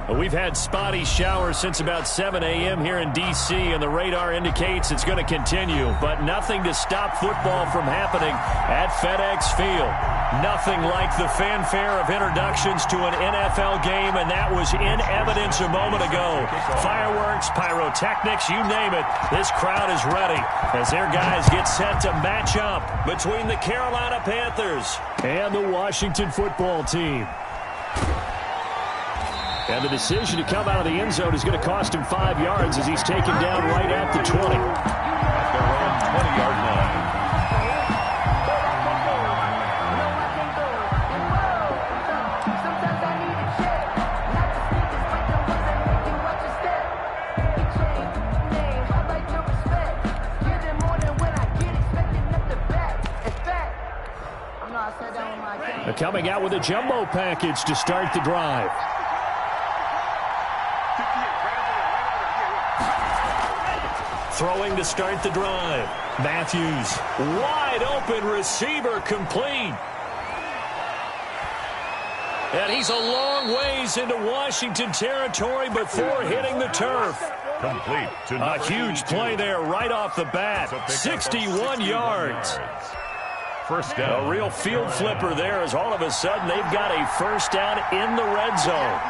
We've had spotty showers since about 7 a.m. here in D.C., and the radar indicates it's going to continue. But nothing to stop football from happening at FedEx Field. Nothing like the fanfare of introductions to an NFL game, and that was in evidence a moment ago. Fireworks, pyrotechnics, you name it. This crowd is ready as their guys get set to match up between the Carolina Panthers and the Washington football team. And the decision to come out of the end zone is going to cost him 5 yards as he's taken down right at the 20. At their own 20-yard line. Coming out with a jumbo package to start the drive. Throwing to start the drive. Matthews, wide open receiver, complete. And he's a long ways into Washington territory before hitting the turf. Complete. A huge play there right off the bat. 61 yards. First down. A real field flipper there as all of a sudden they've got a first down in the red zone.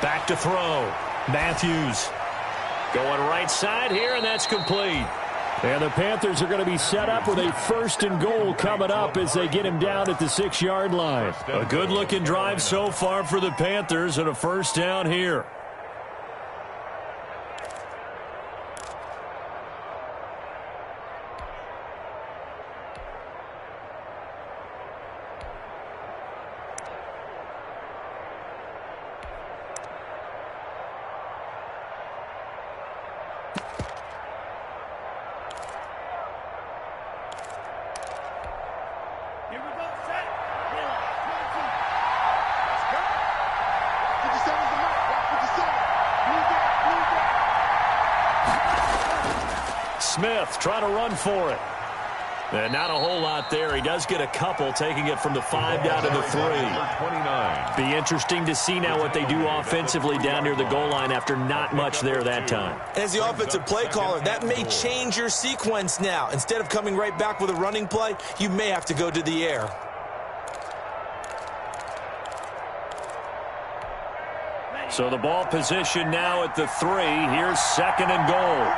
Back to throw. Matthews going right side here, and that's complete. And the Panthers are going to be set up with a first and goal coming up as they get him down at the 6-yard line. A good-looking drive so far for the Panthers and a first down here. Smith trying to run for it. And not a whole lot there. He does get a couple, taking it from the 5 down to the 3. 29. Be interesting to see now what they do offensively down near the goal line after not much there that time. As the offensive play caller, that may change your sequence now. Instead of coming right back with a running play, you may have to go to the air. So the ball position now at the 3. Here's second and goal.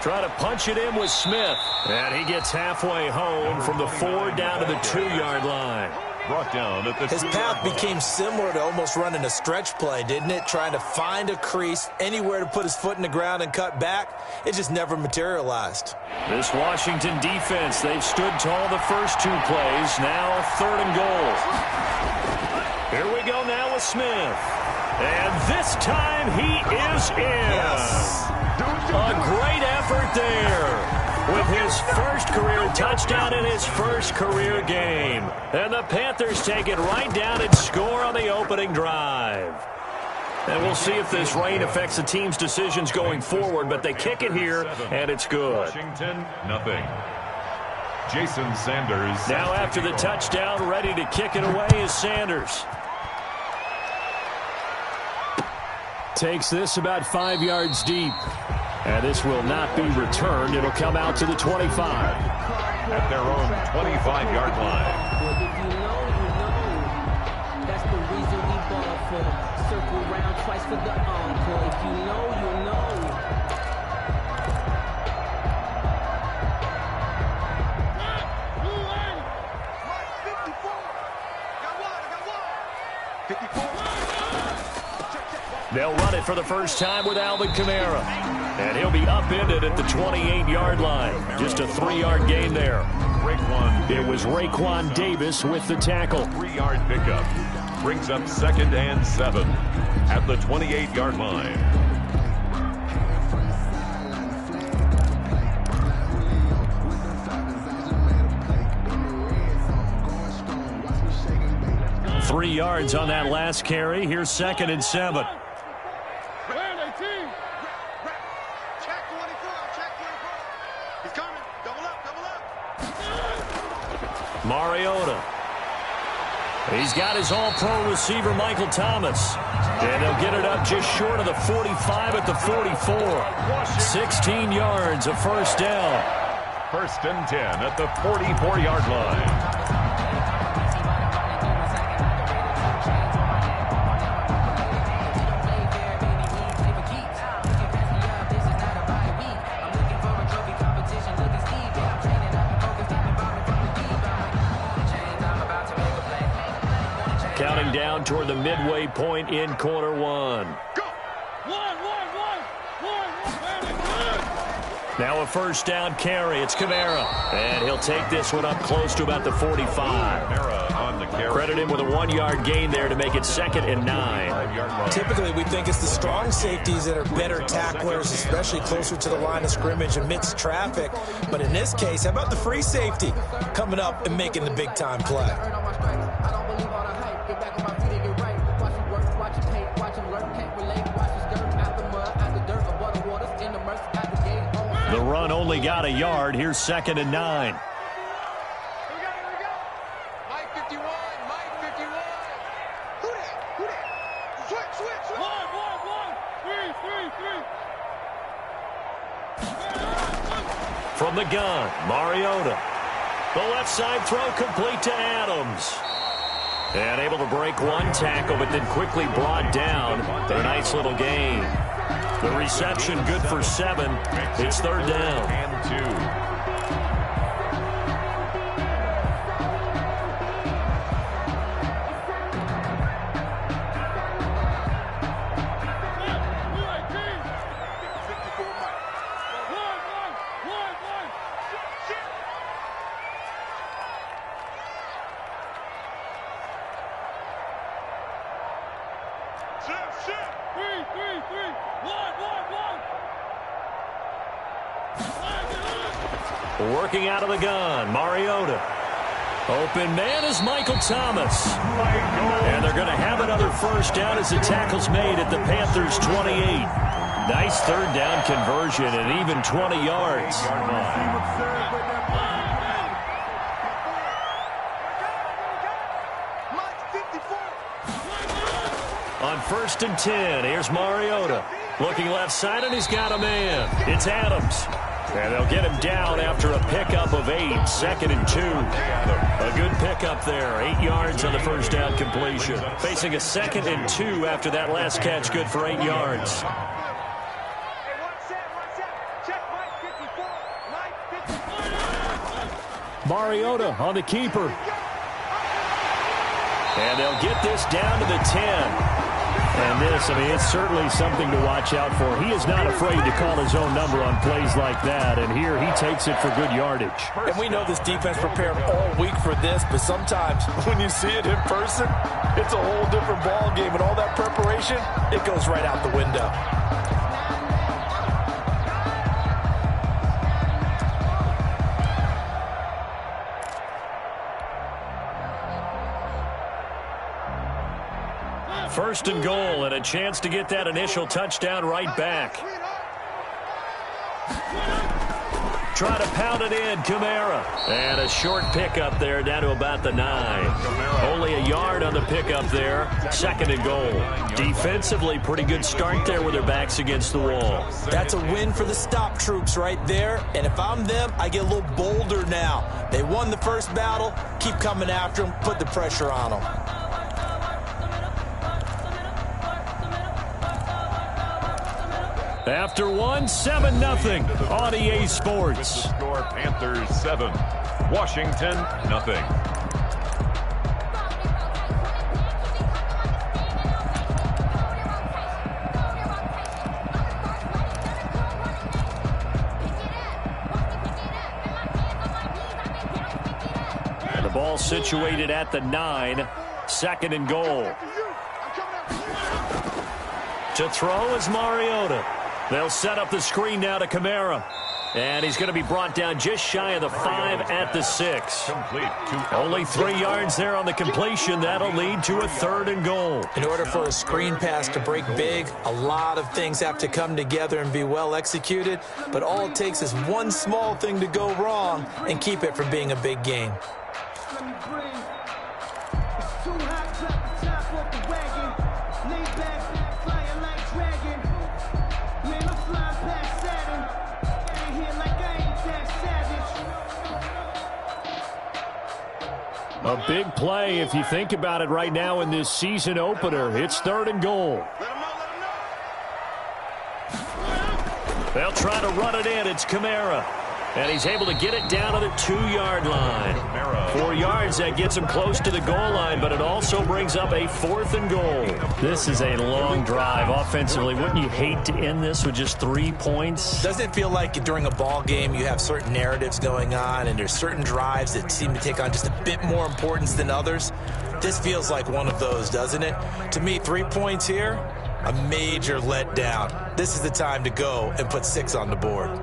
Trying to punch it in with Smith. And he gets halfway home from the 4 down to the 2-yard line. Brought down at the His 2-yard path line. became similar to almost running a stretch play, didn't it? Trying to find a crease, anywhere to put his foot in the ground and cut back. It just never materialized. This Washington defense, they've stood tall the first 2 plays. Now 3rd and goal. Here we go now with Smith. And this time he is in. Yes. A great effort there with his first career touchdown in his first career game. And the Panthers take it right down and score on the opening drive. And we'll see if this rain affects the team's decisions going forward, but they kick it here, and it's good. Washington, nothing. Jason Sanders. Now after the touchdown, ready to kick it away is Sanders. Takes this about 5 yards deep. And this will not be returned. It'll come out to the 25. At their own 25-yard line. Well, if you know, that's the reason we ball for. Circle round twice for the encore. If you know, you know. They'll run it for the first time with Alvin Kamara. And he'll be upended at the 28-yard line. Just a 3-yard gain there. It was Raekwon Davis with the tackle. 3-yard pickup. Brings up 2nd and 7 at the 28-yard line. Three yards on that last carry. Here's 2nd and 7. Mariota. He's got his all-pro receiver, Michael Thomas. And they'll get it up just short of the 45 at the 44. 16 yards, a first down. 1st and 10 at the 44-yard line. Counting down toward the midway point in quarter one. Go! One. Now a first down carry. It's Kamara. And he'll take this one up close to about the 45. Kamara on the carry. Credit him with a 1-yard gain there to make it 2nd and 9. Typically, we think it's the strong safeties that are better tacklers, especially closer to the line of scrimmage amidst traffic. But in this case, how about the free safety coming up and making the big-time play? The run only got a yard. Here's 2nd and 9. Here we go. Mike 51. Who that? Switch. One. Three. From the gun, Mariota. The left side throw complete to Adams. And able to break one tackle, but then quickly brought down. A nice little gain. The reception good for 7. It's 3rd down. And 2. Working out of the gun, Mariota. Open man is Michael Thomas. And they're going to have another first down as the tackle's made at the Panthers' 28. Nice 3rd down conversion and even 20 yards. On 1st and 10, here's Mariota. Looking left side, and he's got a man. It's Adams. And they'll get him down after a pickup of 8, 2nd and 2. A good pickup there, 8 yards on the first down completion. Facing a 2nd and 2 after that last catch, good for 8 yards. Mariota on the keeper. And they'll get this down to the 10. And this, it's certainly something to watch out for. He is not afraid to call his own number on plays like that. And here he takes it for good yardage. And we know this defense prepared all week for this, but sometimes when you see it in person, it's a whole different ball game. And all that preparation, it goes right out the window. First and goal, and a chance to get that initial touchdown right back. Try to pound it in, Kamara. And a short pickup there down to about the 9. Only a yard on the pickup there. 2nd and goal. Defensively, pretty good start there with their backs against the wall. That's a win for the stop troops right there. And if I'm them, I get a little bolder now. They won the first battle. Keep coming after them. Put the pressure on them. After 7-0 on EA Sports. Score Panthers 7, Washington nothing. And the ball situated at the 9, 2nd and goal. To throw is Mariota. They'll set up the screen now to Kamara. And he's going to be brought down just shy of the 5 at the 6. Complete to Only 3 yards there on the completion. That'll lead to a 3rd and goal. In order for a screen pass to break big, a lot of things have to come together and be well executed. But all it takes is one small thing to go wrong and keep it from being a big game. A big play if you think about it right now in this season opener. It's 3rd and goal. They'll try to run it in. It's Kamara. And he's able to get it down to the 2-yard line. 4 yards, that gets him close to the goal line, but it also brings up a 4th and goal. This is a long drive offensively. Wouldn't you hate to end this with just 3 points? Doesn't it feel like during a ball game you have certain narratives going on and there's certain drives that seem to take on just a bit more importance than others? This feels like one of those, doesn't it? To me, 3 points here, a major letdown. This is the time to go and put 6 on the board.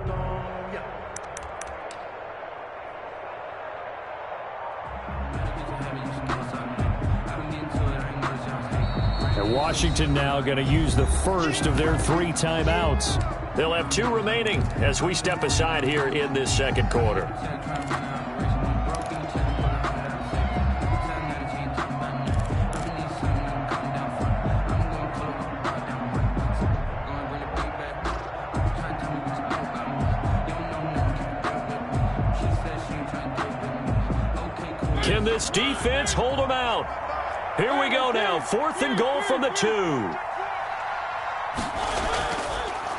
Washington now going to use the first of their 3 timeouts. They'll have 2 remaining as we step aside here in this second quarter. Can this defense hold them out? Here we go now, 4th and goal from the 2.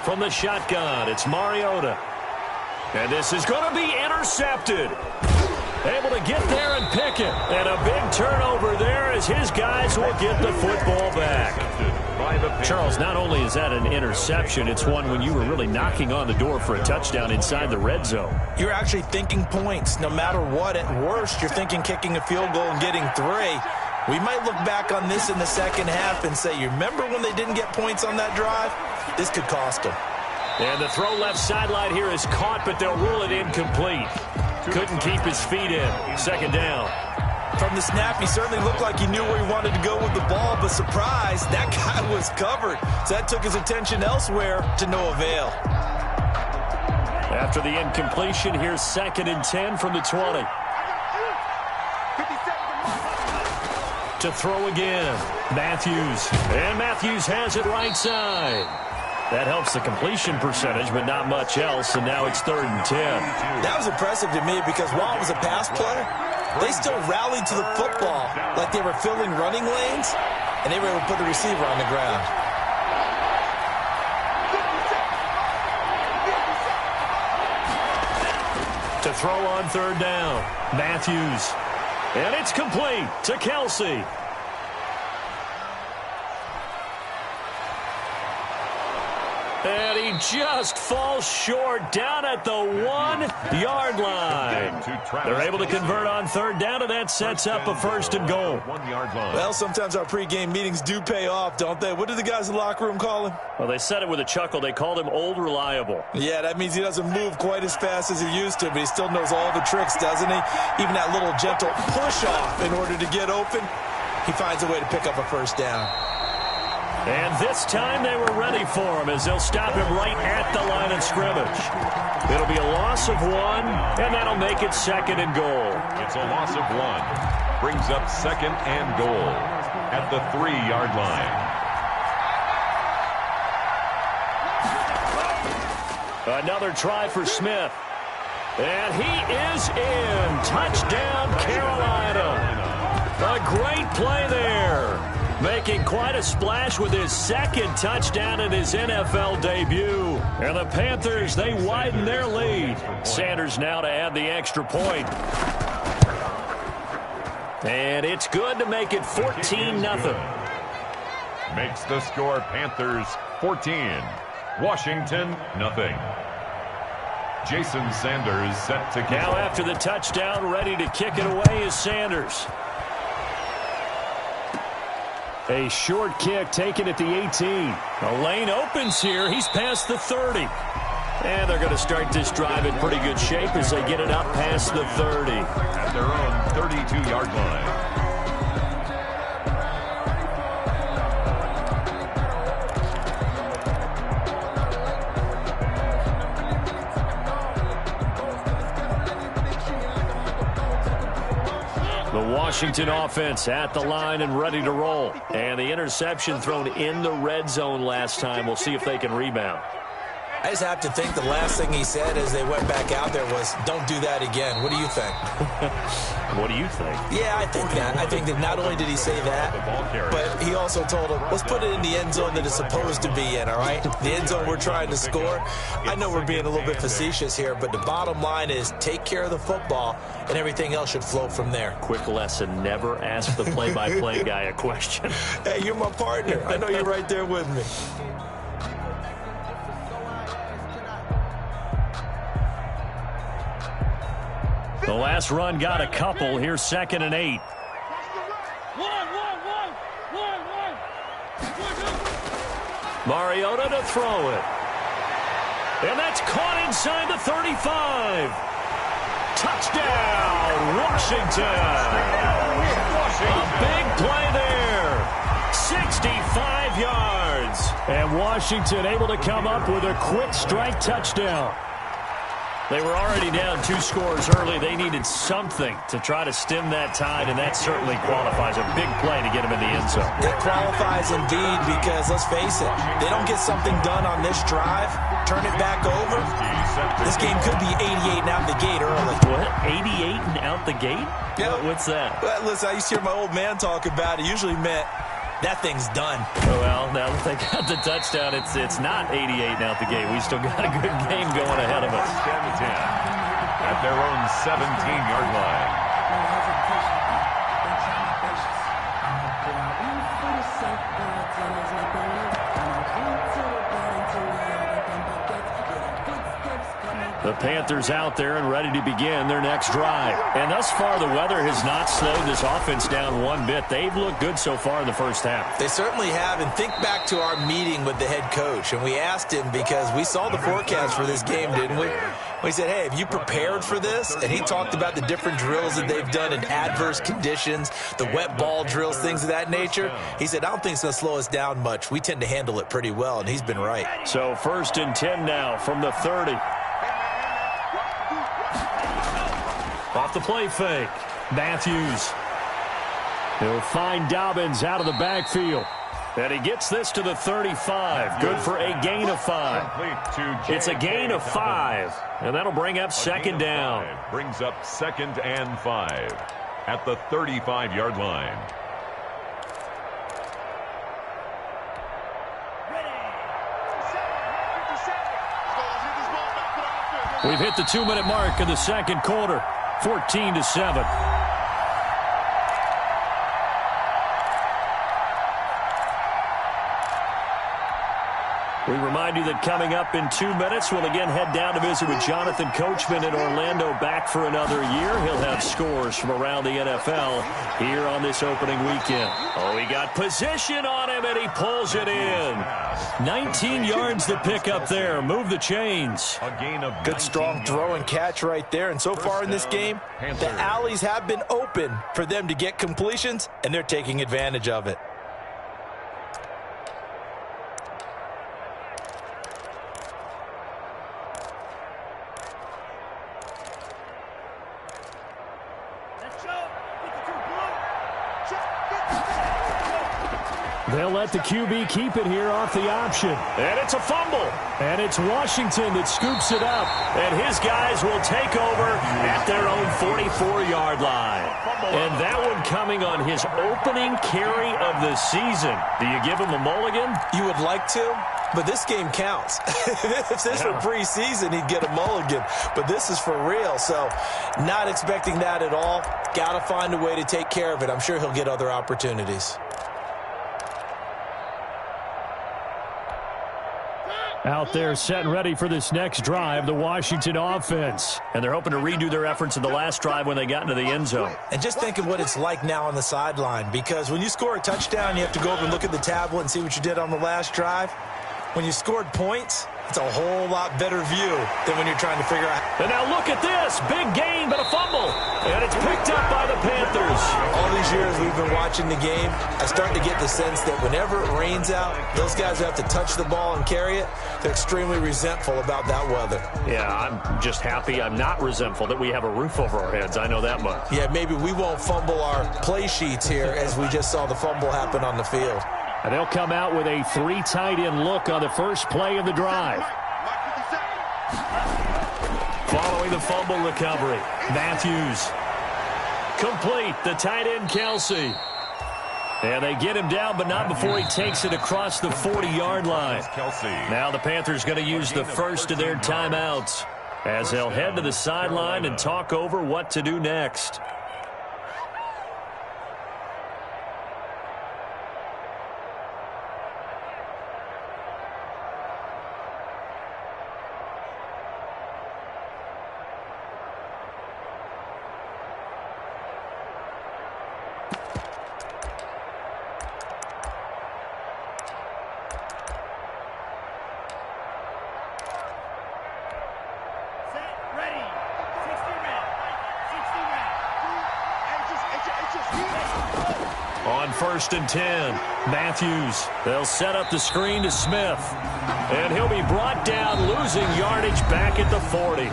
From the shotgun, it's Mariota. And this is going to be intercepted. Able to get there and pick it. And a big turnover there as his guys will get the football back. Charles, not only is that an interception, it's one when you were really knocking on the door for a touchdown inside the red zone. You're actually thinking points. No matter what, at worst, you're thinking kicking a field goal and getting 3. We might look back on this in the second half and say, you remember when they didn't get points on that drive? This could cost them. And the throw left sideline here is caught, but they'll rule it incomplete. Couldn't keep his feet in. 2nd down. From the snap, he certainly looked like he knew where he wanted to go with the ball, but surprise, that guy was covered. So that took his attention elsewhere to no avail. After the incompletion, here's 2nd and 10 from the 20. To throw again, Matthews. And Matthews has it right side. That helps the completion percentage, but not much else, and now it's 3rd and 10. That was impressive to me because while it was a pass play, they still rallied to the football like they were filling running lanes, and they were able to put the receiver on the ground. To throw on 3rd down, Matthews. And it's complete to Kelsey. And he just falls short down at the 1-yard line. They're able to convert on 3rd down, and that sets up a 1st and goal. 1-yard line. Well, sometimes our pregame meetings do pay off, don't they? What did the guys in the locker room call him? Well, they said it with a chuckle. They called him Old Reliable. Yeah, that means he doesn't move quite as fast as he used to, but he still knows all the tricks, doesn't he? Even that little gentle push-off in order to get open, he finds a way to pick up a 1st down. And this time they were ready for him as they'll stop him right at the line of scrimmage. It'll be a loss of 1, and that'll make it 2nd and goal. It's a loss of 1. Brings up 2nd and goal at the 3-yard line. Another try for Smith. And he is in. Touchdown, Carolina. A great play there. Making quite a splash with his 2nd touchdown in his NFL debut. And the Panthers, they widen their lead. Sanders now to add the extra point. And it's good to make it 14-0. Makes the score Panthers 14. Washington, 0. Jason Sanders set to kick. Now after the touchdown, ready to kick it away is Sanders. A short kick taken at the 18. The lane opens here. He's past the 30. And they're going to start this drive in pretty good shape as they get it up past the 30. At their own 32-yard line. The Washington offense at the line and ready to roll. And the interception thrown in the red zone last time. We'll see if they can rebound. I just have to think the last thing he said as they went back out there was, don't do that again. What do you think? What do you think? Yeah, I think that. I think that not only did he say that, but he also told him, let's put it in the end zone that it's supposed to be in, all right? The end zone we're trying to score. I know we're being a little bit facetious here, but the bottom line is take care of the football, and everything else should flow from there. Quick lesson, never ask the play-by-play guy a question. Hey, you're my partner. I know you're right there with me. The last run got a couple. Here's 2nd and 8. Mariota to throw it. And that's caught inside the 35. Touchdown, Washington. A big play there. 65 yards. And Washington able to come up with a quick strike touchdown. They were already down 2 scores early. They needed something to try to stem that tide, and that certainly qualifies. A big play to get them in the end zone. It qualifies indeed because, let's face it, they don't get something done on this drive, turn it back over, this game could be 88 and out the gate early. What? 88 and out the gate? Yeah. What's that? Well, listen, I used to hear my old man talk about it. Usually meant that thing's done. Well, now that they got the touchdown, it's not 88 and out the gate. We still got a good game going ahead of us. 10-10 at their own 17-yard line. The Panthers out there and ready to begin their next drive. And thus far, the weather has not slowed this offense down one bit. They've looked good so far in the first half. They certainly have. And think back to our meeting with the head coach. And we asked him because we saw the forecast for this game, didn't we? We said, hey, have you prepared for this? And he talked about the different drills that they've done in adverse conditions, the wet ball drills, things of that nature. He said, I don't think it's going to slow us down much. We tend to handle it pretty well, and he's been right. So 1st and 10 now from the 30. Off the play fake. Matthews. He'll find Dobbins out of the backfield. And he gets this to the 35. Good for a gain of 5. It's a gain of 5. And that'll bring up 2nd down. Brings up 2nd and 5 at the 35-yard line. We've hit the 2-minute mark of the second quarter. 14-7. We remind you that coming up in 2 minutes, we'll again head down to visit with Jonathan Coachman in Orlando, back for another year. He'll have scores from around the NFL here on this opening weekend. Oh, he got position on him, and he pulls it in. 19 yards to pick up there. Move the chains. A gain of good, strong throw and catch right there. And so far in this game, the alleys have been open for them to get completions, and they're taking advantage of it. They'll let the QB keep it here off the option. And it's a fumble. And it's Washington that scoops it up. And his guys will take over at their own 44-yard line. And that one coming on his opening carry of the season. Do you give him a mulligan? You would like to, but this game counts. If this were preseason, he'd get a mulligan. But this is for real, so not expecting that at all. Got to find a way to take care of it. I'm sure he'll get other opportunities. Out there set and ready for this next drive, the Washington offense. And they're hoping to redo their efforts in the last drive when they got into the end zone. And just think of what it's like now on the sideline, because when you score a touchdown, you have to go over and look at the tablet and see what you did on the last drive. when you scored points, it's a whole lot better view than when you're trying to figure out. And now look at this. Big gain, but a fumble. And it's picked up by the Panthers. All these years we've been watching the game, I start to get the sense that whenever it rains out, those guys who have to touch the ball and carry it, they're extremely resentful about that weather. Yeah, I'm just happy I'm not resentful that we have a roof over our heads. I know that much. Yeah, maybe we won't fumble our play sheets here as we just saw the fumble happen on the field. And they'll come out with a 3 tight end look on the first play of the drive. Following the fumble recovery, Matthews. Complete, the tight end Kelsey. And they get him down, but not before he takes it across the 40-yard line. Now the Panthers going to use the first of their timeouts as they'll head to the sideline and talk over what to do next. On 1st and 10, Matthews. They'll set up the screen to Smith. And he'll be brought down, losing yardage back at the 40.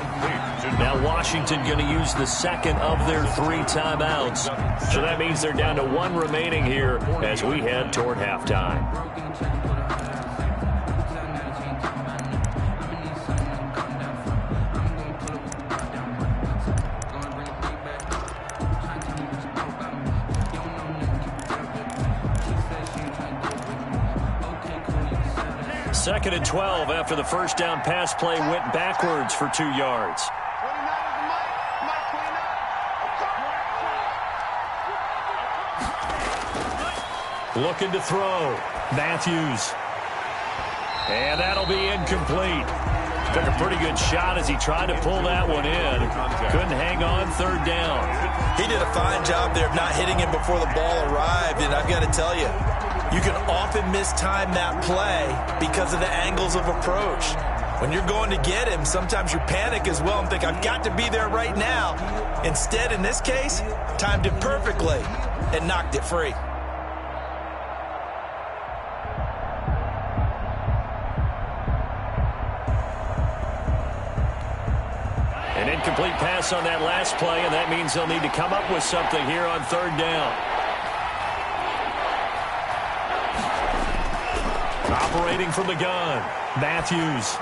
Now Washington going to use the second of their 3 timeouts. So that means they're down to 1 remaining here as we head toward halftime. Second and 12 after the first down pass play went backwards for 2 yards. Looking to throw. Matthews. And that'll be incomplete. Took a pretty good shot as he tried to pull that one in. Couldn't hang on 3rd down. He did a fine job there of not hitting him before the ball arrived, and I've got to tell you, you can often mistime that play because of the angles of approach. When you're going to get him, sometimes you panic as well and think, I've got to be there right now. Instead, in this case, timed it perfectly and knocked it free. An incomplete pass on that last play, and that means they'll need to come up with something here on 3rd down. Operating from the gun, Matthews.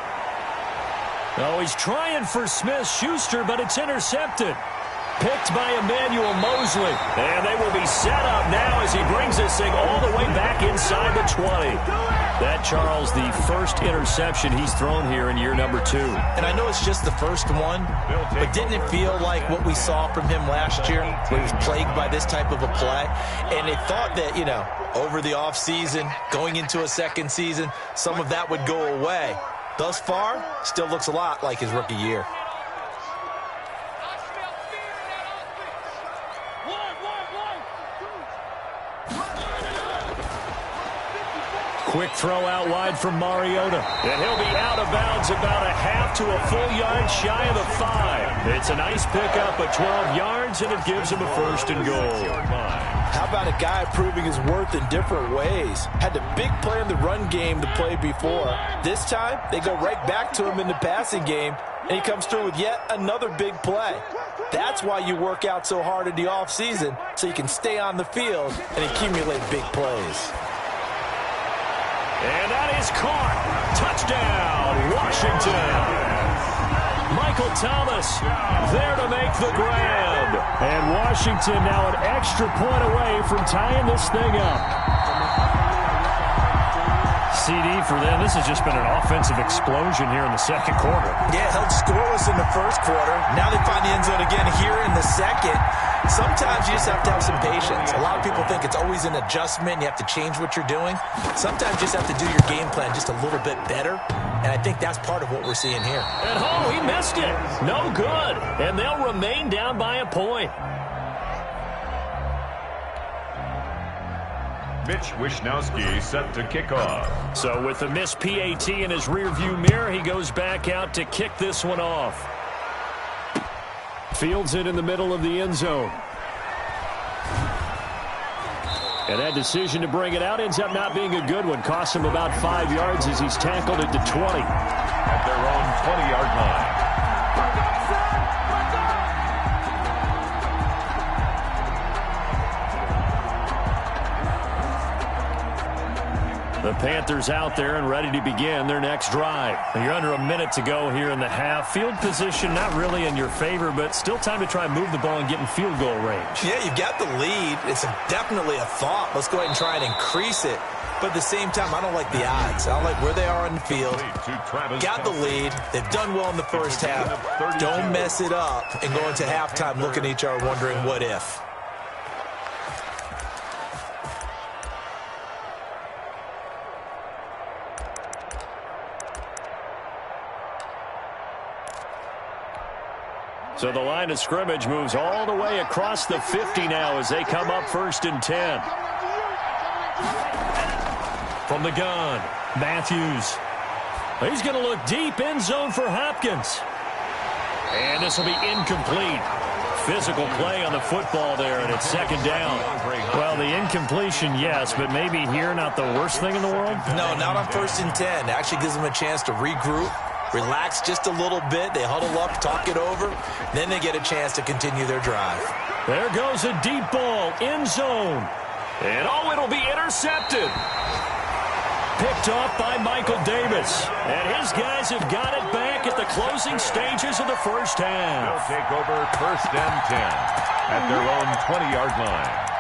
Oh, he's trying for Smith-Schuster, but it's intercepted. Picked by Emmanuel Mosley. And they will be set up now as he brings this thing all the way back inside the 20. That, Charles, the first interception he's thrown here in year number 2. And I know it's just the first one, but didn't it feel like what we saw from him last year, where he was plagued by this type of a play? And they thought that, you know, over the offseason, going into a second season, some of that would go away. Thus far, still looks a lot like his rookie year. Quick throw out wide from Mariota. And he'll be out of bounds about a half to a full yard shy of the 5. It's a nice pickup of 12 yards, and it gives him a 1st and goal. How about a guy proving his worth in different ways? Had the big play in the run game to play before. This time, they go right back to him in the passing game, and he comes through with yet another big play. That's why you work out so hard in the offseason, so you can stay on the field and accumulate big plays. And that is caught. Touchdown, Washington. Michael Thomas there to make the grab. And Washington now an extra point away from tying this thing up. CD for them. This has just been an offensive explosion here in the second quarter. Yeah, held scoreless in the first quarter. Now they find the end zone again here in the second. Sometimes you just have to have some patience. A lot of people think it's always an adjustment. You have to change what you're doing. Sometimes you just have to do your game plan just a little bit better. And I think that's part of what we're seeing here. And oh, he missed it. No good. And they'll remain down by a point. Mitch Wishnowsky set to kick off. So with the missed PAT in his rearview mirror, he goes back out to kick this one off. Fields it in the middle of the end zone. And that decision to bring it out ends up not being a good one. Costs him about 5 yards as he's tackled it to 20. At their own 20-yard line. The Panthers out there and ready to begin their next drive. You're under a minute to go here in the half. Field position not really in your favor, but still time to try and move the ball and get in field goal range. Yeah, you've got the lead. It's definitely a thought. Let's go ahead and try and increase it. But at the same time, I don't like the odds. I don't like where they are on the field. Got the lead. They've done well in the first half. Don't mess it up and go into halftime looking at each other wondering what if. So the line of scrimmage moves all the way across the 50 now as they come up 1st and 10. From the gun, Matthews. He's going to look deep, end zone for Hopkins. And this will be incomplete. Physical play on the football there, and it's 2nd down. Well, the incompletion, yes, but maybe here not the worst thing in the world? No, not on 1st and 10. It actually gives them a chance to regroup. Relax just a little bit. They huddle up, talk it over. Then they get a chance to continue their drive. There goes a deep ball, end zone. And it'll be intercepted. Picked off by Michael Davis. And his guys have got it back at the closing stages of the first half. They'll take over 1st and 10 at their own 20-yard line.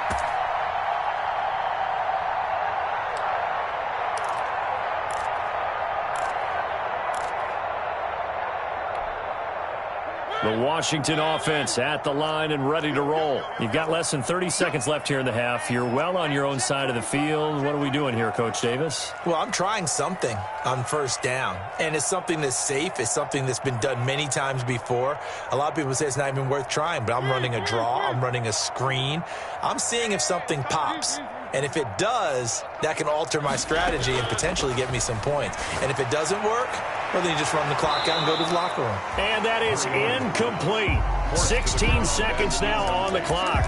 The Washington offense at the line and ready to roll. You've got less than 30 seconds left here in the half. You're well on your own side of the field. What are we doing here, Coach Davis? Well, I'm trying something on 1st down, and it's something that's safe. It's something that's been done many times before. A lot of people say it's not even worth trying, but I'm running a draw. I'm running a screen. I'm seeing if something pops. And if it does, that can alter my strategy and potentially get me some points. And if it doesn't work, well, then you just run the clock out and go to the locker room. And that is incomplete. 16 seconds now on the clock.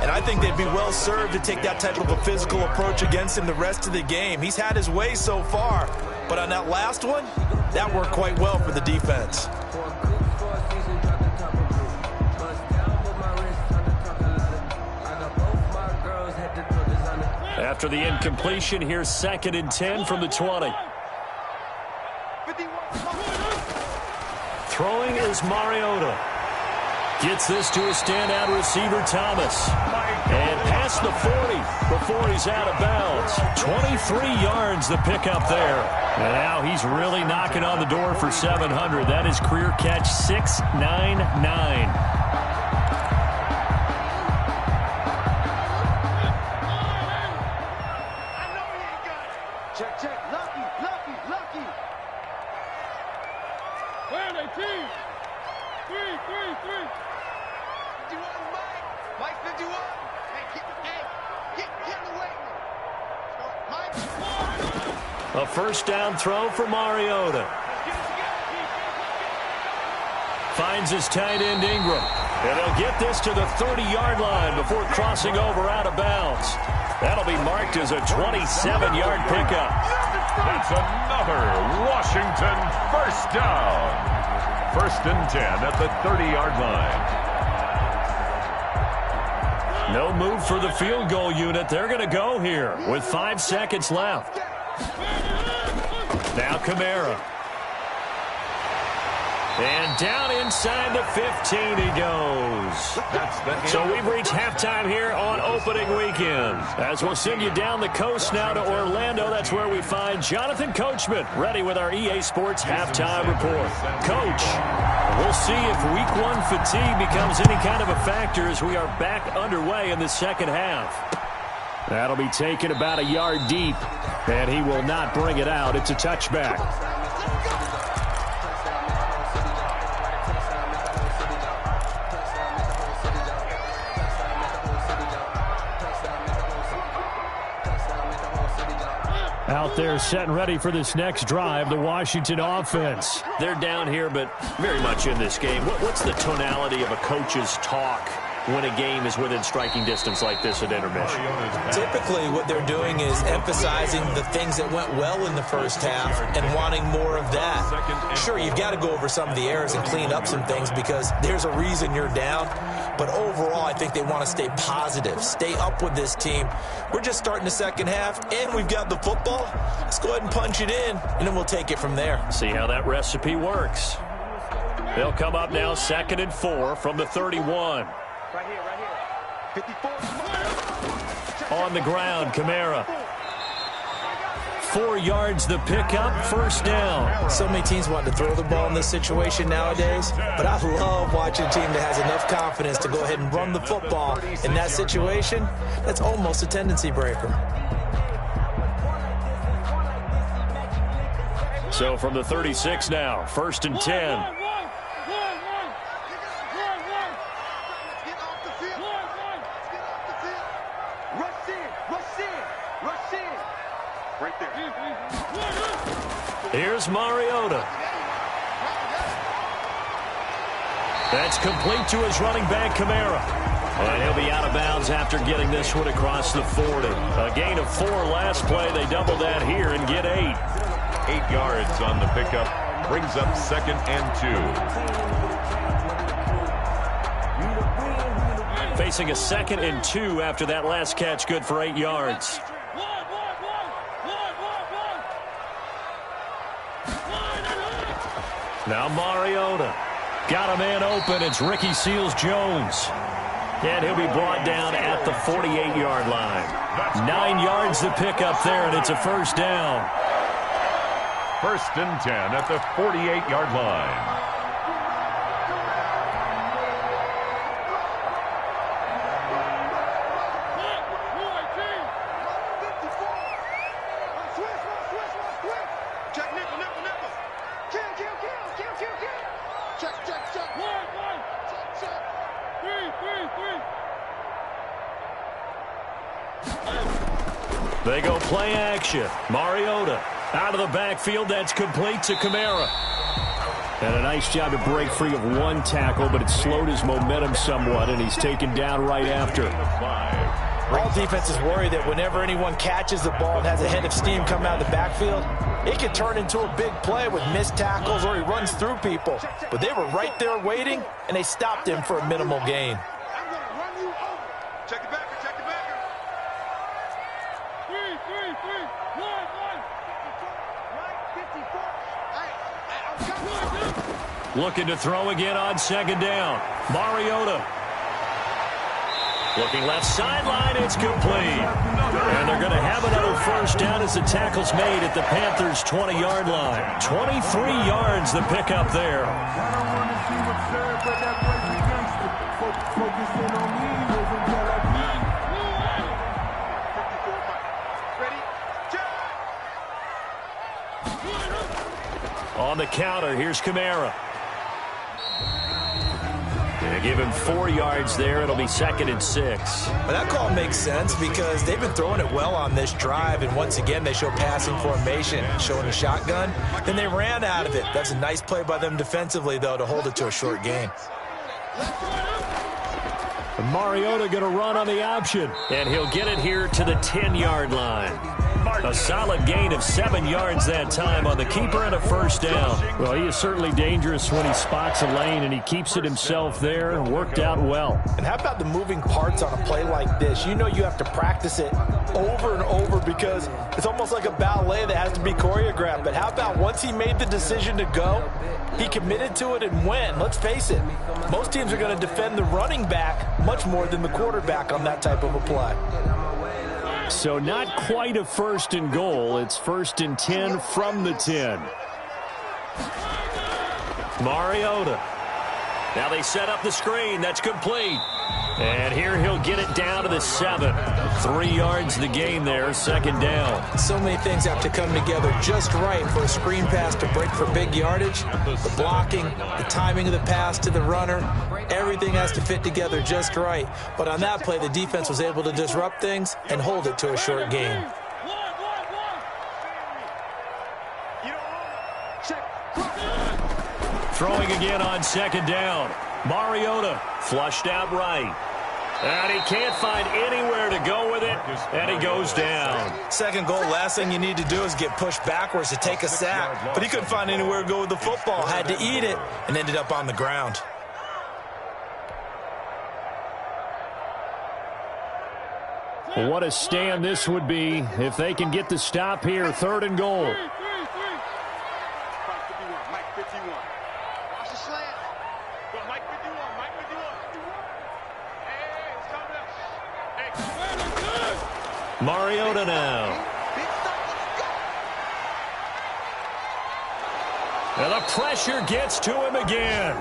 And I think they'd be well served to take that type of a physical approach against him the rest of the game. He's had his way so far. But on that last one, that worked quite well for the defense. After the incompletion, here's 2nd and 10 from the 20. Throwing is Mariota. Gets this to a standout receiver, Thomas. And past the 40 before he's out of bounds. 23 yards the pickup there. And now he's really knocking on the door for 700. That is career catch 699. Where are they, team? 3. 51, Mike 51. Hey, get away. Mike. A 1st down throw for Mariota. Finds his tight end Ingram. And he'll get this to the 30-yard line before crossing over out of bounds. That'll be marked as a 27-yard pickup. That's another Washington 1st down. 1st and 10 at the 30-yard line. No move for the field goal unit. They're going to go here with 5 seconds left. Now Kamara. And down inside the 15 he goes. So we've reached halftime here on opening weekend. As we'll send you down the coast now to Orlando, that's where we find Jonathan Coachman ready with our EA Sports halftime report. Coach, we'll see if week 1 fatigue becomes any kind of a factor as we are back underway in the second half. That'll be taken about a yard deep, and he will not bring it out. It's a touchback. Out there set and ready for this next drive, the Washington offense. They're down here, but very much in this game. What's the tonality of a coach's talk when a game is within striking distance like this at intermission? Typically, what they're doing is emphasizing the things that went well in the first half and wanting more of that. Sure, you've got to go over some of the errors and clean up some things because there's a reason you're down. But overall, I think they want to stay positive, stay up with this team. We're just starting the second half, and we've got the football. Let's go ahead and punch it in, and then we'll take it from there. See how that recipe works. They'll come up now 2nd and 4 from the 31. Right here. 54. On the ground, Kamara. 4 yards the pickup, first down. So many teams want to throw the ball in this situation nowadays, but I love watching a team that has enough confidence to go ahead and run the football. In that situation, that's almost a tendency breaker. So from the 36 now, 1st and 10. Here's Mariota. That's complete to his running back, Kamara. And he'll be out of bounds after getting this one across the 40. A gain of 4 last play. They double that here and get 8. 8 yards on the pickup. Brings up 2nd and 2. Facing a 2nd and 2 after that last catch. Good for 8 yards. Now Mariota. Got a man open. It's Ricky Seals-Jones. And he'll be brought down at the 48-yard line. 9 yards to pick up there, and it's a first down. 1st and 10 at the 48-yard line. They go play action. Mariota out of the backfield. That's complete to Kamara. And a nice job to break free of 1 tackle, but it slowed his momentum somewhat, and he's taken down right after. All defenses worry that whenever anyone catches the ball and has a head of steam come out of the backfield, it can turn into a big play with missed tackles or he runs through people. But they were right there waiting, and they stopped him for a minimal gain. I'm going to run you over. Check it back. Check it back. 3. Looking to throw again on 2nd down. Mariota. Looking left sideline, it's complete. And they're going to have another first down as the tackle's made at the Panthers' 20-yard line. 23 yards the pickup there. On the counter, here's Kamara. They give him 4 yards there. It'll be 2nd and 6. Well, that call makes sense because they've been throwing it well on this drive, and once again they show passing formation, showing a shotgun. Then they ran out of it. That's a nice play by them defensively, though, to hold it to a short gain. Mariota going to run on the option, and he'll get it here to the 10-yard line. A solid gain of 7 yards that time on the keeper and a first down. Well, he is certainly dangerous when he spots a lane, and he keeps it himself there. Worked out well. And how about the moving parts on a play like this? You know you have to practice it over and over because it's almost like a ballet that has to be choreographed. But how about once he made the decision to go, he committed to it and went. Let's face it, most teams are going to defend the running back much more than the quarterback on that type of a play. So not quite a 1st and goal. It's 1st and 10 from the 10. Mariota. Now they set up the screen. That's complete. And here he'll get it down to the 7. 3 yards the gain there, 2nd down. So many things have to come together just right for a screen pass to break for big yardage. The blocking, the timing of the pass to the runner, everything has to fit together just right. But on that play, the defense was able to disrupt things and hold it to a short gain. Throwing again on second down. Mariota flushed out right. And he can't find anywhere to go with it, and he goes down. Second goal, last thing you need to do is get pushed backwards to take a sack. But he couldn't find anywhere to go with the football. Had to eat it and ended up on the ground. What a stand this would be if they can get the stop here. 3rd and goal. Mike 51. Watch the slant. Go, Mike 51. Mike 51. Hey, it's coming up. Hey. Mariota now. And the pressure gets to him again.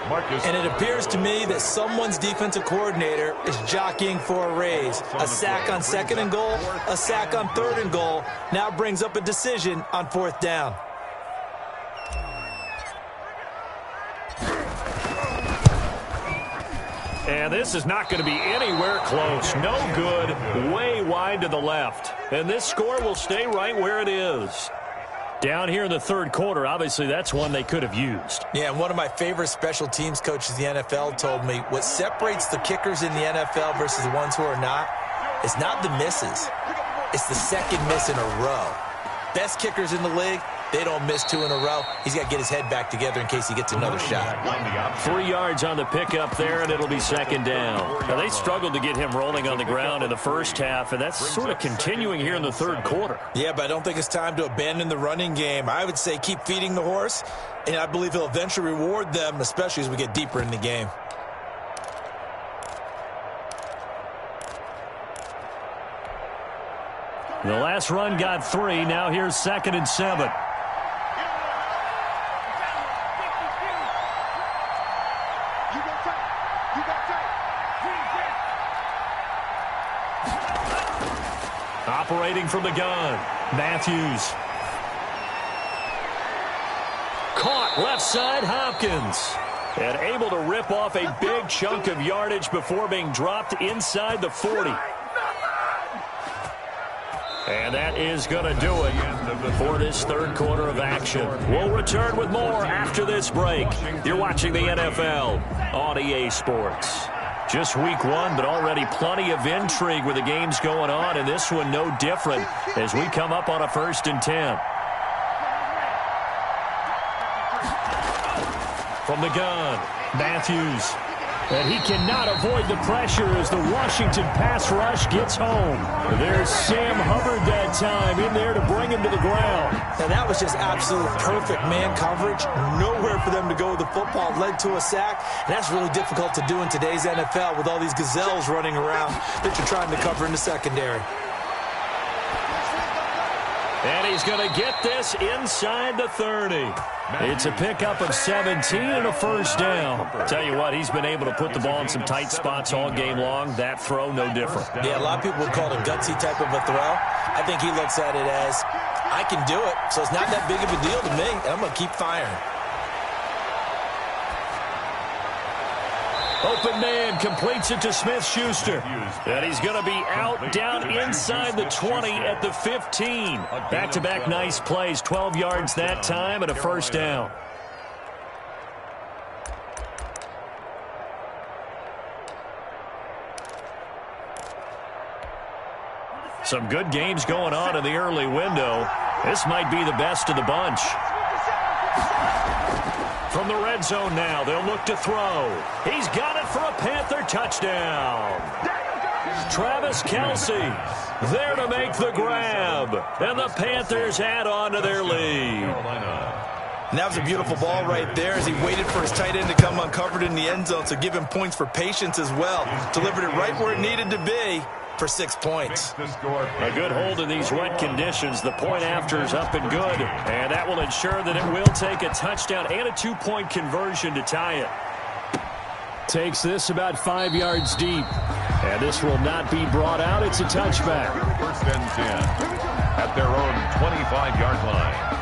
And it appears to me that someone's defensive coordinator is jockeying for a raise. A sack on 2nd and goal, a sack on 3rd and goal, now brings up a decision on 4th down. And this is not going to be anywhere close. No good, way wide to the left. And this score will stay right where it is. Down here in the 3rd quarter, obviously that's one they could have used. Yeah, and one of my favorite special teams coaches in the NFL told me what separates the kickers in the NFL versus the ones who are not is not the misses. It's the second miss in a row. Best kickers in the league, they don't miss 2 in a row. He's got to get his head back together in case he gets another shot. 3 yards on the pickup there, and it'll be 2nd down. Now, they struggled to get him rolling on the ground in the first half, and that's sort of continuing here in the 3rd quarter. Yeah, but I don't think it's time to abandon the running game. I would say keep feeding the horse, and I believe he'll eventually reward them, especially as we get deeper in the game. The last run got 3. Now here's 2nd and 7. Operating from the gun, Matthews. Caught left side, Hopkins. And able to rip off a big chunk of yardage before being dropped inside the 40. And that is going to do it for this 3rd quarter of action. We'll return with more after this break. You're watching the NFL on EA Sports. Just week 1, but already plenty of intrigue with the games going on, and this one no different as we come up on a 1st and 10. From the gun, Matthews. And he cannot avoid the pressure as the Washington pass rush gets home. There's Sam Hubbard that time in there to bring him to the ground. And that was just absolute perfect man coverage. Nowhere for them to go with the football. Led to a sack. And that's really difficult to do in today's NFL with all these gazelles running around that you're trying to cover in the secondary. And he's going to get this inside the 30. It's a pickup of 17 and a 1st down. Tell you what, he's been able to put the ball in some tight spots all game long. That throw, no different. Yeah, a lot of people would call it a gutsy type of a throw. I think he looks at it as, I can do it, so it's not that big of a deal to me, and I'm going to keep firing. Open man completes it to Smith-Schuster. And he's going to be out down inside the 20 at the 15. Back-to-back nice plays, 12 yards that time and a 1st down. Some good games going on in the early window. This might be the best of the bunch. From the red zone now, they'll look to throw. He's got it for a Panther touchdown. Travis Kelce there to make the grab. And the Panthers add on to their lead. And that was a beautiful ball right there as he waited for his tight end to come uncovered in the end zone. So give him points for patience as well. Delivered it right where it needed to be for 6 points. A good hold in these wet conditions. The point after is up and good. And that will ensure that it will take a touchdown and a 2-point conversion to tie it. Takes this about 5 yards deep. And this will not be brought out. It's a touchback. 1st and 10 at their own 25-yard line.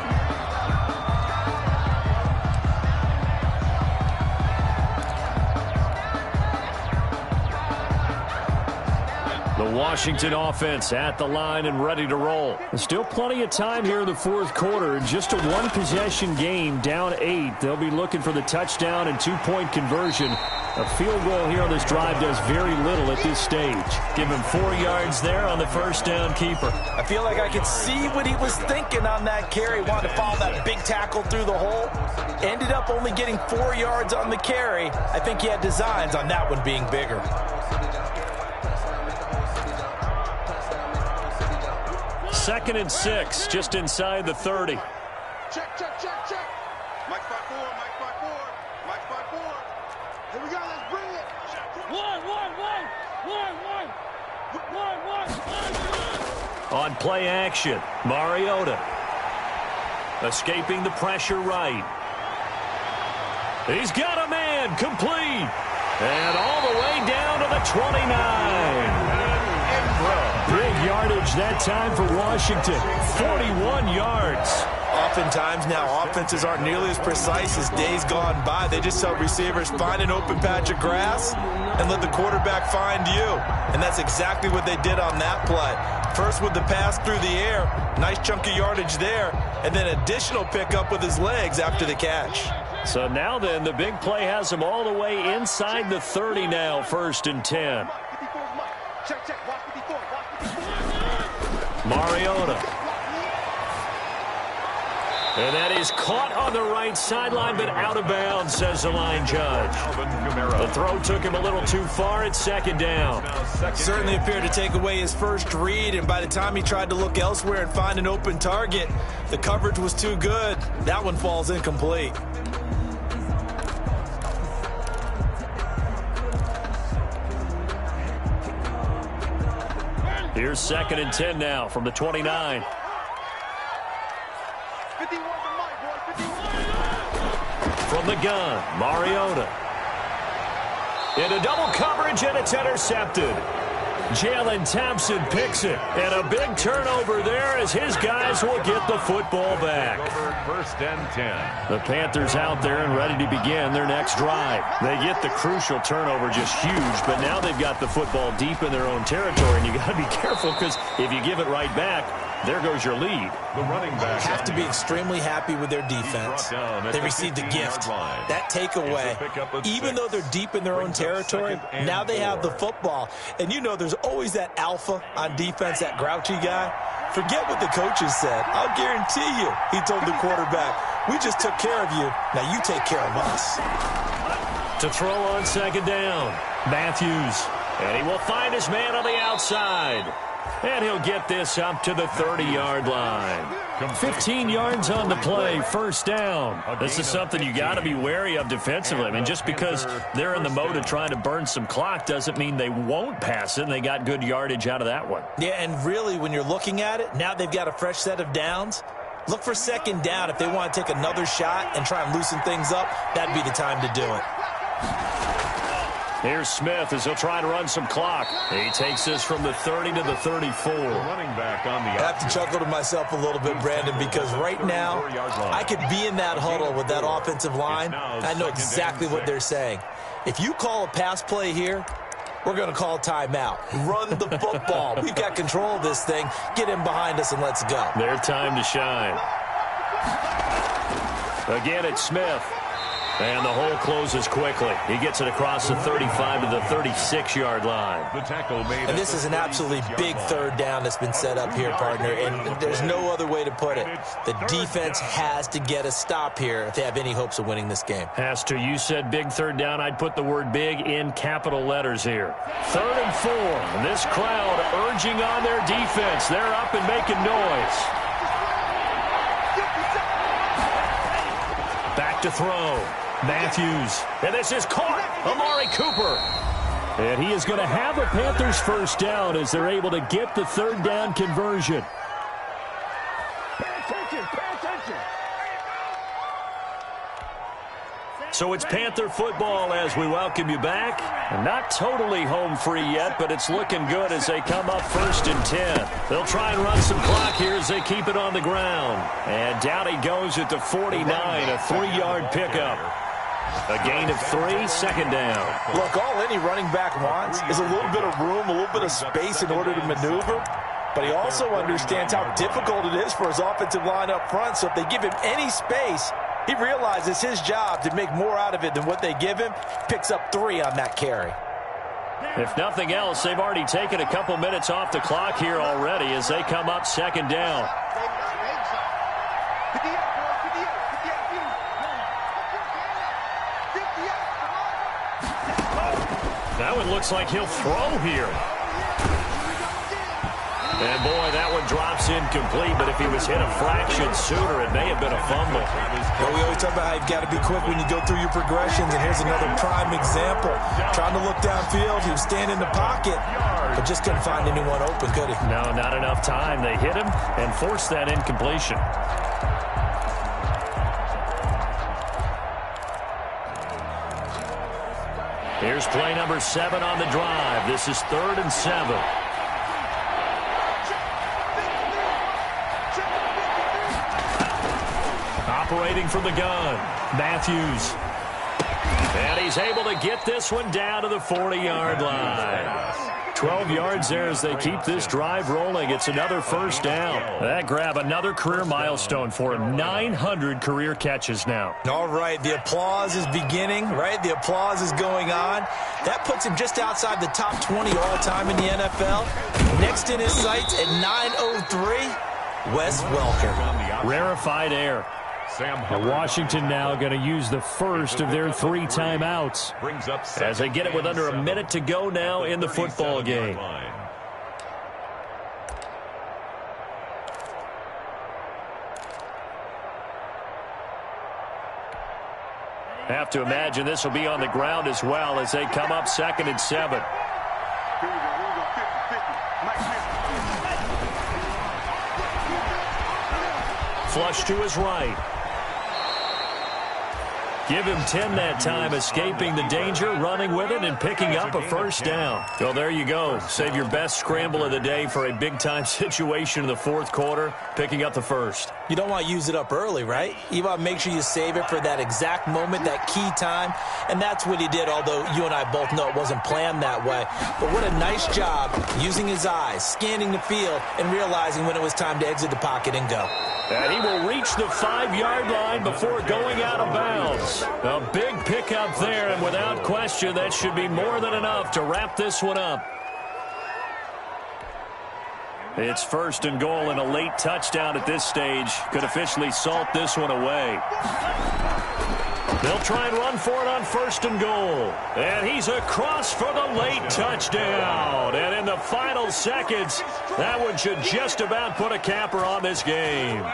The Washington offense at the line and ready to roll. There's still plenty of time here in the fourth quarter. Just a one-possession game, down 8. They'll be looking for the touchdown and two-point conversion. A field goal here on this drive does very little at this stage. Give him 4 yards there on the first down keeper. I feel like I could see what he was thinking on that carry. Wanted to follow that big tackle through the hole. Ended up only getting 4 yards on the carry. I think he had designs on that one being bigger. Second and 6, just inside the 30. Check. Mike spot 4, Mike spot 4, Mike spot 4. Here we go, let's bring it. On play action, Mariota. Escaping the pressure right. He's got a man, complete. And all the way down to the 29. Big yardage that time for Washington. 41 yards. Oftentimes now offenses aren't nearly as precise as days gone by. They just tell receivers, find an open patch of grass and let the quarterback find you. And that's exactly what they did on that play. First with the pass through the air, nice chunk of yardage there, and then additional pickup with his legs after the catch. So now then, the big play has him all the way inside the 30 now, 1st and 10. Mariota. And that is caught on the right sideline, but out of bounds, says the line judge. The throw took him a little too far at 2nd down. Certainly appeared to take away his first read, and by the time he tried to look elsewhere and find an open target, the coverage was too good. That one falls incomplete. Here's 2nd and 10 now from the 29. 51 for Mike, boy, 51. From the gun, Mariota. Into double coverage, and it's intercepted. Jalen Thompson picks it, and a big turnover there as his guys will get the football back. 1st and 10. The Panthers out there and ready to begin their next drive. They get the crucial turnover, just huge, but now they've got the football deep in their own territory, and you got to be careful because if you give it right back, there goes your lead. The running back have to be extremely happy with their defense. They received a gift. That takeaway, even though they're deep in their own territory, now they have the football. And you know there's always that alpha on defense, that grouchy guy. Forget what the coaches said. I'll guarantee you, he told the quarterback, we just took care of you. Now you take care of us. To throw on 2nd down, Matthews. And he will find his man on the outside. And he'll get this up to the 30-yard line. 15 yards on the play, 1st down. This is something you got to be wary of defensively. I mean, just because they're in the mode of trying to burn some clock doesn't mean they won't pass it, and they got good yardage out of that one. Yeah, and really, when you're looking at it, now they've got a fresh set of downs. Look for 2nd down. If they want to take another shot and try and loosen things up, that'd be the time to do it. Here's Smith as he'll try to run some clock. He takes this from the 30 to the 34. Running back on the I have to chuckle to myself a little bit, Brandon, because right now I could be in that huddle with that offensive line. I know exactly what they're saying. If you call a pass play here, we're going to call a timeout. Run the football. We've got control of this thing. Get in behind us and let's go. Their time to shine. Again, it's Smith. And the hole closes quickly. He gets it across the 35 to the 36-yard line. The tackle made. And this is an absolutely big 3rd down that's been set up here, partner. And there's no other way to put it. The defense has to get a stop here if they have any hopes of winning this game. Has to. You said big 3rd down. I'd put the word big in capital letters here. 3rd and 4. And this crowd urging on their defense. They're up and making noise. Back to throw. Matthews. And this is caught. Amari Cooper. And he is going to have a Panthers 1st down as they're able to get the 3rd down conversion. Pay attention. So it's Panther football as we welcome you back. Not totally home free yet, but it's looking good as they come up 1st and 10. They'll try and run some clock here as they keep it on the ground. And down he goes at the 49, a 3-yard pickup. A gain of 3, second down. Look, all any running back wants is a little bit of room, a little bit of space in order to maneuver. But he also understands how difficult it is for his offensive line up front. So if they give him any space, he realizes his job to make more out of it than what they give him. Picks up 3 on that carry. If nothing else, they've already taken a couple minutes off the clock here already as they come up second down. That one looks like he'll throw here. And, boy, that one drops incomplete, but if he was hit a fraction sooner, it may have been a fumble. Well, we always talk about how you've got to be quick when you go through your progressions, and here's another prime example. Trying to look downfield, he was standing in the pocket, but just couldn't find anyone open, could he? No, not enough time. They hit him and forced that incompletion. Here's play number 7 on the drive. This is 3rd and 7. Operating from the gun, Matthews. And he's able to get this one down to the 40-yard line. 12 yards there as they keep this drive rolling. It's another first down. That grab another career milestone for him. 900 career catches now. All right, the applause is beginning, right? The applause is going on. That puts him just outside the top 20 all-time in the NFL. Next in his sights at 9:03, Wes Welker. Rarefied air. And Washington now going to use the first of their 3 timeouts as they get it with under a minute to go now in the football game. Have to imagine this will be on the ground as well as they come up 2nd and 7. Flush to his right. Give him 10 that time, escaping the danger, running with it, and picking up a first down. Well, there you go. Save your best scramble of the day for a big-time situation in the 4th quarter, picking up the first. You don't want to use it up early, right? You want to make sure you save it for that exact moment, that key time, and that's what he did, although you and I both know it wasn't planned that way. But what a nice job using his eyes, scanning the field, and realizing when it was time to exit the pocket and go. And he will reach the 5-yard line before going out of bounds. A big pickup there, and without question, that should be more than enough to wrap this one up. It's 1st and goal, and a late touchdown at this stage could officially salt this one away. They'll try and run for it on 1st and goal. And he's across for the late touchdown. And in the final seconds, that one should just about put a capper on this game.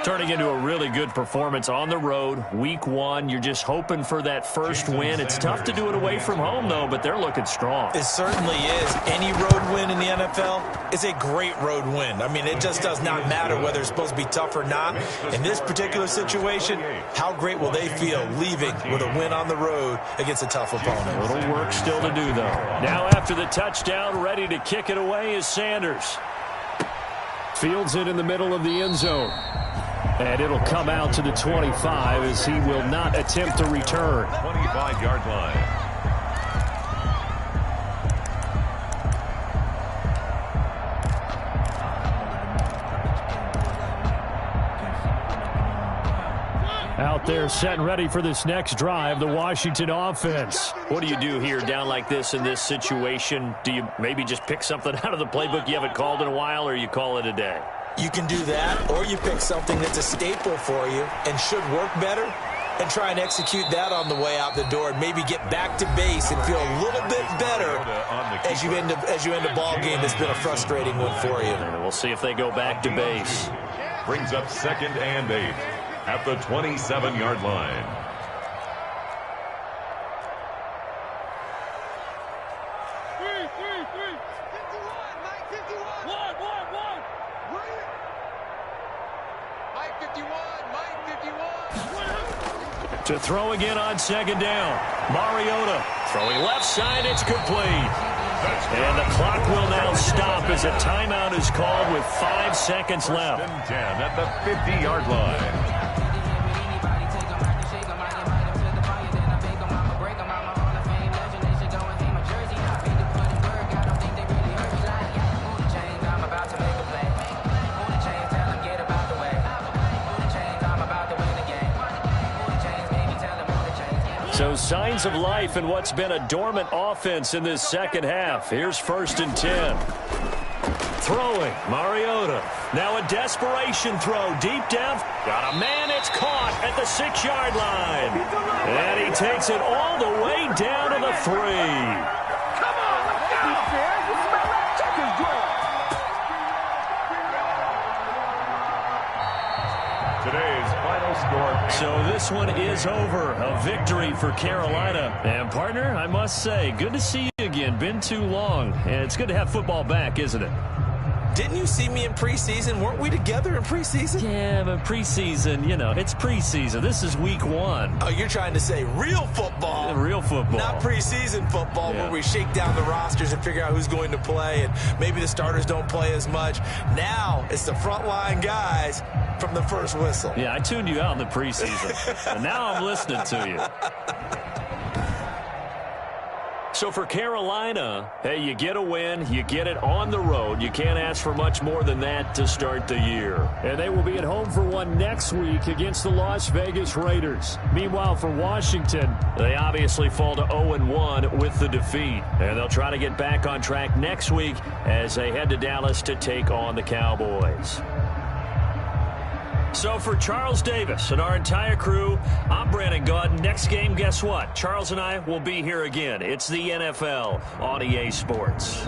Turning into a really good performance on the road, week 1. You're just hoping for that first win. It's tough to do it away from home, though, but they're looking strong. It certainly is. Any road win in the NFL is a great road win. I mean, it just does not matter whether it's supposed to be tough or not. In this particular situation, how great will they feel leaving with a win on the road against a tough opponent? A little work still to do, though. Now after the touchdown, ready to kick it away is Sanders. Fields it in the middle of the end zone. And it'll come out to the 25 as he will not attempt to return. 25-yard line. Out there set and ready for this next drive, the Washington offense. What do you do here down like this in this situation? Do you maybe just pick something out of the playbook you haven't called in a while, or you call it a day? You can do that, or you pick something that's a staple for you and should work better and try and execute that on the way out the door and maybe get back to base and feel a little bit better as you end a ball game that's been a frustrating one for you. And we'll see if they go back to base. Brings up 2nd and 8 at the 27-yard line. To throw again on 2nd down. Mariota throwing left side. It's complete. And the clock will now stop as a timeout is called with 5 seconds left. 10 at the 50-yard line. So signs of life in what's been a dormant offense in this second half. Here's 1st and 10. Throwing, Mariota. Now a desperation throw deep down. Got a man, it's caught at the 6-yard line. And he takes it all the way down to the 3. Come on, let's go! Be fair, you smell that chicken's draw. Today's final score. So this one is over. A victory for Carolina. And partner, I must say, good to see you again. Been too long. And it's good to have football back, isn't it? Didn't you see me in preseason? Weren't we together in preseason? Yeah, but preseason, you know, it's preseason. This is week 1. Oh, you're trying to say real football. Real football. Not preseason football, Yeah. where we shake down the rosters and figure out who's going to play, and maybe the starters don't play as much. Now it's the frontline guys from the first whistle. Yeah, I tuned you out in the preseason. And now I'm listening to you. So for Carolina, hey, you get a win, you get it on the road. You can't ask for much more than that to start the year. And they will be at home for one next week against the Las Vegas Raiders. Meanwhile, for Washington, they obviously fall to 0-1 with the defeat. And they'll try to get back on track next week as they head to Dallas to take on the Cowboys. So for Charles Davis and our entire crew, I'm Brandon Gaudin. Next game, guess what? Charles and I will be here again. It's the NFL on EA Sports.